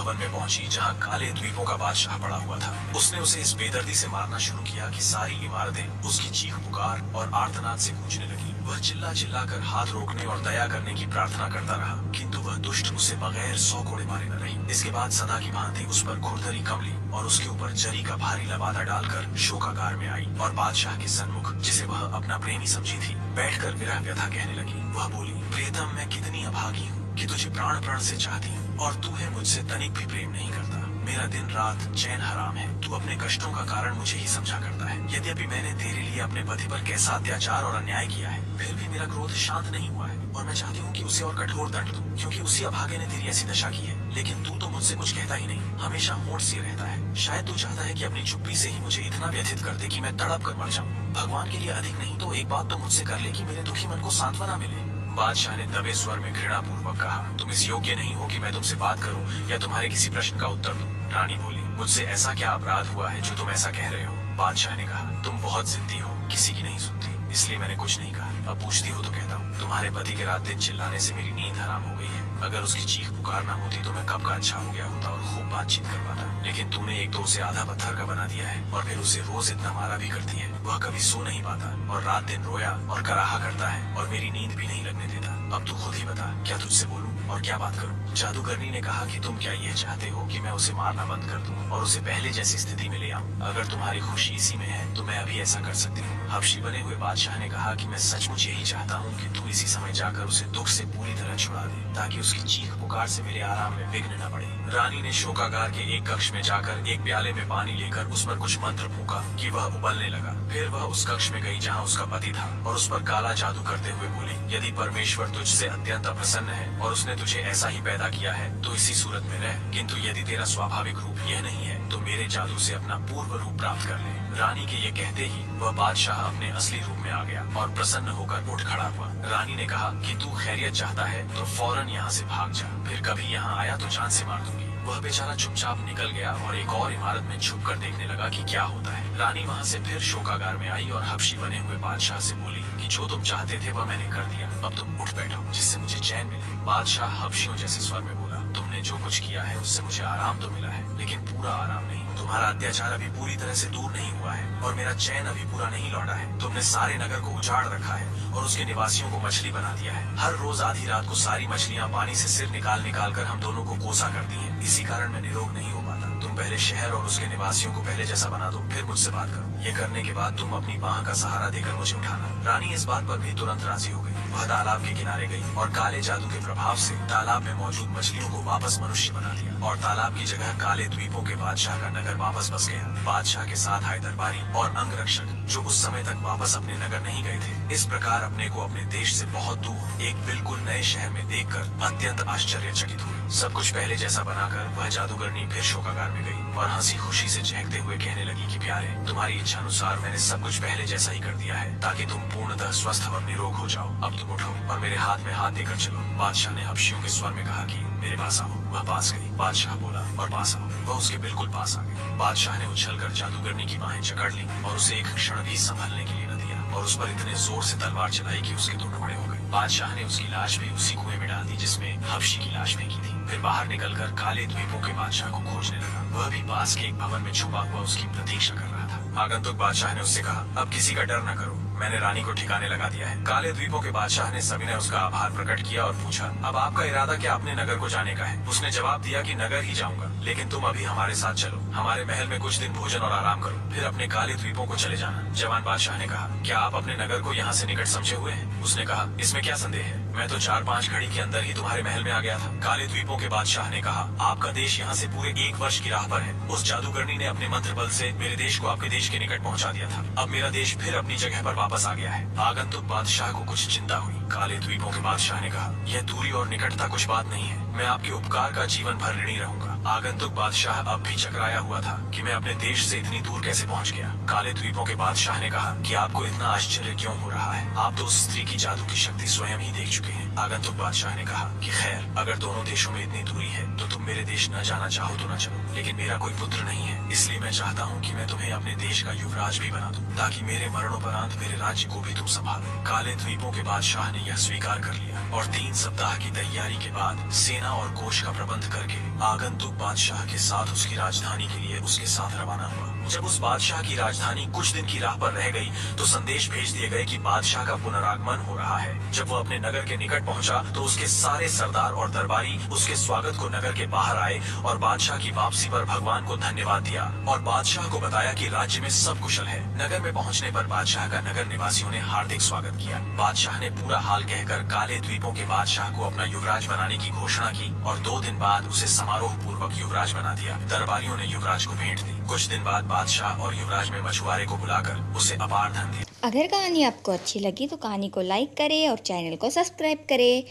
भवन में पहुंची जहां काले द्वीपों का बादशाह पड़ा हुआ था। उसने उसे इस बेदर्दी से मारना शुरू किया कि सारी इमारतें उसकी चीख पुकार और आर्तनाद से गूंजने लगी। वह चिल्ला चिल्ला कर हाथ रोकने और दया करने की प्रार्थना करता रहा, किंतु वह दुष्ट उसे बगैर 100 कोड़े मारे न रही। इसके बाद सदा की भांति उस पर खुरदरी कमली और उसके ऊपर जरी का भारी लबादा डालकर शोकागार में आई और बादशाह के सन्मुख, जिसे वह अपना प्रेमी समझी थी, बैठकर विरह व्यथा कहने लगी। वह बोली, प्रियतम, मैं कितनी अभागी हूँ कि तुझे प्राण प्राण से चाहती हूँ और तू है मुझसे तनिक भी प्रेम नहीं करता। मेरा दिन रात चैन हराम है। तू अपने कष्टों का कारण मुझे ही समझा करता है। यद्यपि मैंने तेरे लिए अपने पति पर कैसा अत्याचार और अन्याय किया है, फिर भी मेरा क्रोध शांत नहीं हुआ है और मैं चाहती हूँ कि उसे और कठोर दंड दूं, क्योंकि उसी अभागे ने तेरी ऐसी दशा की है। लेकिन तू तो मुझसे कुछ कहता ही नहीं, हमेशा होंठ से रहता है। शायद तू चाहता है कि अपनी चुप्पी से ही मुझे इतना व्यथित कर दे कि मैं तड़प कर मर जाऊँ। भगवान के लिए अधिक नहीं तो एक बात तो मुझसे कर ले कि मेरे दुखी मन को सांत्वना मिले। बादशाह ने दबे स्वर में घृणा पूर्वक कहा, तुम इस योग्य नहीं हो कि मैं तुमसे बात करूं या तुम्हारे किसी प्रश्न का उत्तर दूं। रानी बोली, मुझसे ऐसा क्या अपराध हुआ है जो तुम ऐसा कह रहे हो? बादशाह ने कहा, तुम बहुत जिद्दी हो, किसी की नहीं सुनती, इसलिए मैंने कुछ नहीं कहा। अब पूछती हो तो कहता हूँ, तुम्हारे पति के रात दिन चिल्लाने से मेरी नींद हराम हो गई है। अगर उसकी चीख पुकार ना होती तो मैं कब का अच्छा हो गया होता और खूब बातचीत कर पाता। लेकिन तूने एक तो उसे आधा पत्थर का बना दिया है और फिर उसे रोज इतना मारा भी करती है। वह कभी सो नहीं पाता और रात दिन रोया और कराहा करता है और मेरी नींद भी नहीं लगने देता। अब तू खुद ही बता, क्या तुझसे बोलूं और क्या बात करूं? जादूगरनी ने कहा कि तुम क्या यह चाहते हो कि मैं उसे मारना बंद कर दूं और उसे पहले जैसी स्थिति में ले आऊं? अगर तुम्हारी खुशी इसी में है तो मैं अभी ऐसा कर सकती हूँ। हबशी बने हुए बादशाह ने कहा कि मैं सचमुच यही चाहता हूँ कि तू इसी समय जाकर उसे दुख से पूरी तरह छुड़ा दे, ताकि उसकी चीख पुकार से मेरे आराम में विघ्न न पड़े। रानी ने शोकागार के एक कक्ष में जाकर एक प्याले में पानी लेकर उस पर कुछ मंत्र फूंका कि वह उबलने लगा। फिर वह उस कक्ष में गई जहाँ उसका पति था और उस पर काला जादू करते हुए बोली, यदि परमेश्वर तुझसे अत्यंत अप्रसन्न है और उसने तुझे ऐसा ही पैदा किया है तो इसी सूरत में रह, किंतु यदि तेरा स्वाभाविक रूप यह नहीं है तो मेरे जादू से अपना पूर्व रूप प्राप्त कर ले। रानी के ये कहते ही वह बादशाह अपने असली रूप में आ गया और प्रसन्न होकर उठ खड़ा हुआ। रानी ने कहा कि तू खैरियत चाहता है तो फौरन यहाँ से भाग जा, फिर कभी यहाँ आया तो जान से मार दूंगी। वह बेचारा चुपचाप निकल गया और एक और इमारत में छुप कर देखने लगा कि क्या होता है। रानी वहाँ से फिर शोकागार में आई और हबशी बने हुए बादशाह से बोली कि जो तुम चाहते थे वह मैंने कर दिया, अब तुम उठ बैठो जिससे मुझे चैन मिले। बादशाह हबशियों जैसे स्वर में बोला, तुमने जो कुछ किया है उससे मुझे आराम तो मिला है, लेकिन पूरा आराम नहीं। तुम्हारा अत्याचार अभी पूरी तरह से दूर नहीं हुआ है और मेरा चैन अभी पूरा नहीं लौटा है। तुमने सारे नगर को उजाड़ रखा है और उसके निवासियों को मछली बना दिया है। हर रोज आधी रात को सारी मछलियाँ पानी से सिर निकाल निकाल कर हम दोनों को कोसा करती हैं। इसी कारण मैं निरोग नहीं हो पाता। तुम पहले शहर और उसके निवासियों को पहले जैसा बना दो, फिर मुझसे बात करो। ये करने के बाद तुम अपनी बाह का सहारा देकर मुझे उठाना। रानी इस बात पर भी तुरंत राजी हो गई। वह तालाब के किनारे गई और काले जादू के प्रभाव से तालाब में मौजूद मछलियों को वापस मनुष्य बना दिया और तालाब की जगह काले द्वीपों के बादशाह का नगर वापस बस गया। बादशाह के साथ आए दरबारी और अंगरक्षक जो उस समय तक वापस अपने नगर नहीं गए थे, इस प्रकार अपने को अपने देश से बहुत दूर एक बिल्कुल नए शहर में देखकर अत्यंत आश्चर्यचकित हुए। सब कुछ पहले जैसा बनाकर वह जादूगरनी फिर शोकागार में गई और हंसी खुशी से चहकते हुए कहने लगी कि प्यारे, तुम्हारी इच्छा अनुसार मैंने सब कुछ पहले जैसा ही कर दिया है ताकि तुम पूर्णतः स्वस्थ और निरोग हो जाओ। अब तुम उठो और मेरे हाथ में हाथ देकर चलो। बादशाह ने हबशियों के स्वर में कहा कि मेरे पास आओ। वह पास गई। बादशाह बोला और पास आओ। वह उसके बिल्कुल पास आ गई। बादशाह ने उछलकर जादूगरनी की बाहें जकड़ ली और उसे एक क्षण भी संभलने के लिए न दिया और उस पर इतने जोर से तलवार चलाई कि उसके दो टुकड़े हो गए। बादशाह ने उसकी लाश भी उसी कुएं में डाल दी जिसमें हबशी की लाश फेंकी थी। फिर बाहर निकलकर काले द्वीपों के बादशाह को खोजने लगा। वह भी पास के एक भवन में छुपा हुआ उसकी प्रतीक्षा कर रहा था। आगंतुक बादशाह ने उससे कहा, अब किसी का डर न करो, मैंने रानी को ठिकाने लगा दिया है। काले द्वीपों के बादशाह ने सविनय उसका आभार प्रकट किया और पूछा, अब आपका इरादा क्या अपने नगर को जाने का है? उसने जवाब दिया कि नगर ही जाऊंगा, लेकिन तुम अभी हमारे साथ चलो, हमारे महल में कुछ दिन भोजन और आराम करो, फिर अपने काले द्वीपों को चले जाना। जवान बादशाह ने कहा, क्या आप अपने नगर को यहाँ से निकट समझे हुए हैं? उसने कहा, इसमें क्या संदेह है, मैं तो 4-5 घड़ी के अंदर ही तुम्हारे महल में आ गया था। काले द्वीपों के बादशाह ने कहा, आपका देश यहाँ से पूरे 1 वर्ष की राह पर है। उस जादूगरनी ने अपने मंत्र बल से मेरे देश को आपके देश के निकट पहुँचा दिया था। अब मेरा देश फिर अपनी जगह पर वापस आ गया है। आगंतुक बादशाह को कुछ चिंता हुई। काले द्वीपों के बादशाह ने कहा, यह दूरी और निकटता कुछ बात नहीं है, मैं आपके उपकार का जीवन भर ऋणी रहूंगा। आगंतुक बादशाह अब भी चकराया हुआ था कि मैं अपने देश से इतनी दूर कैसे पहुंच गया। काले द्वीपों के बादशाह ने कहा कि आपको इतना आश्चर्य क्यों हो रहा है, आप तो उस स्त्री की जादू की शक्ति स्वयं ही देख चुके हैं। आगंतुक बादशाह ने कहा कि खैर, अगर दोनों देशों में इतनी दूरी है तो तुम मेरे देश न जाना चाहो तो न चलो, लेकिन मेरा कोई पुत्र नहीं है, इसलिए मैं चाहता हूँ कि मैं तुम्हें अपने देश का युवराज भी बना दूं, ताकि मेरे मरणोपरांत मेरे राज्य को भी तुम संभालो। काले द्वीपों के बादशाह ने यह स्वीकार कर लिया और 3 सप्ताह की तैयारी के बाद सेना और कोष का प्रबंध करके आगंतुक बादशाह के साथ उसकी राजधानी के लिए उसके साथ रवाना हुआ। जब उस बादशाह की राजधानी कुछ दिन की राह पर रह गई तो संदेश भेज दिए गए कि बादशाह का पुनरागमन हो रहा है। जब वो अपने नगर के निकट पहुंचा तो उसके सारे सरदार और दरबारी उसके स्वागत को नगर के बाहर आए और बादशाह की वापसी पर भगवान को धन्यवाद दिया और बादशाह को बताया कि राज्य में सब कुशल है। नगर में पहुंचने पर बादशाह का नगर निवासियों ने हार्दिक स्वागत किया। बादशाह ने पूरा हाल कहकर काले द्वीपों के बादशाह को अपना युवराज बनाने की घोषणा की और 2 दिन बाद उसे समारोह पूर्वक युवराज बना दिया। दरबारियों ने युवराज को भेंट दी। कुछ दिन बाद बादशाह और युवराज में मछुआरे को बुलाकर उसे अपार धन दिया। अगर कहानी आपको अच्छी लगी तो कहानी को लाइक करें और चैनल को सब्सक्राइब करें।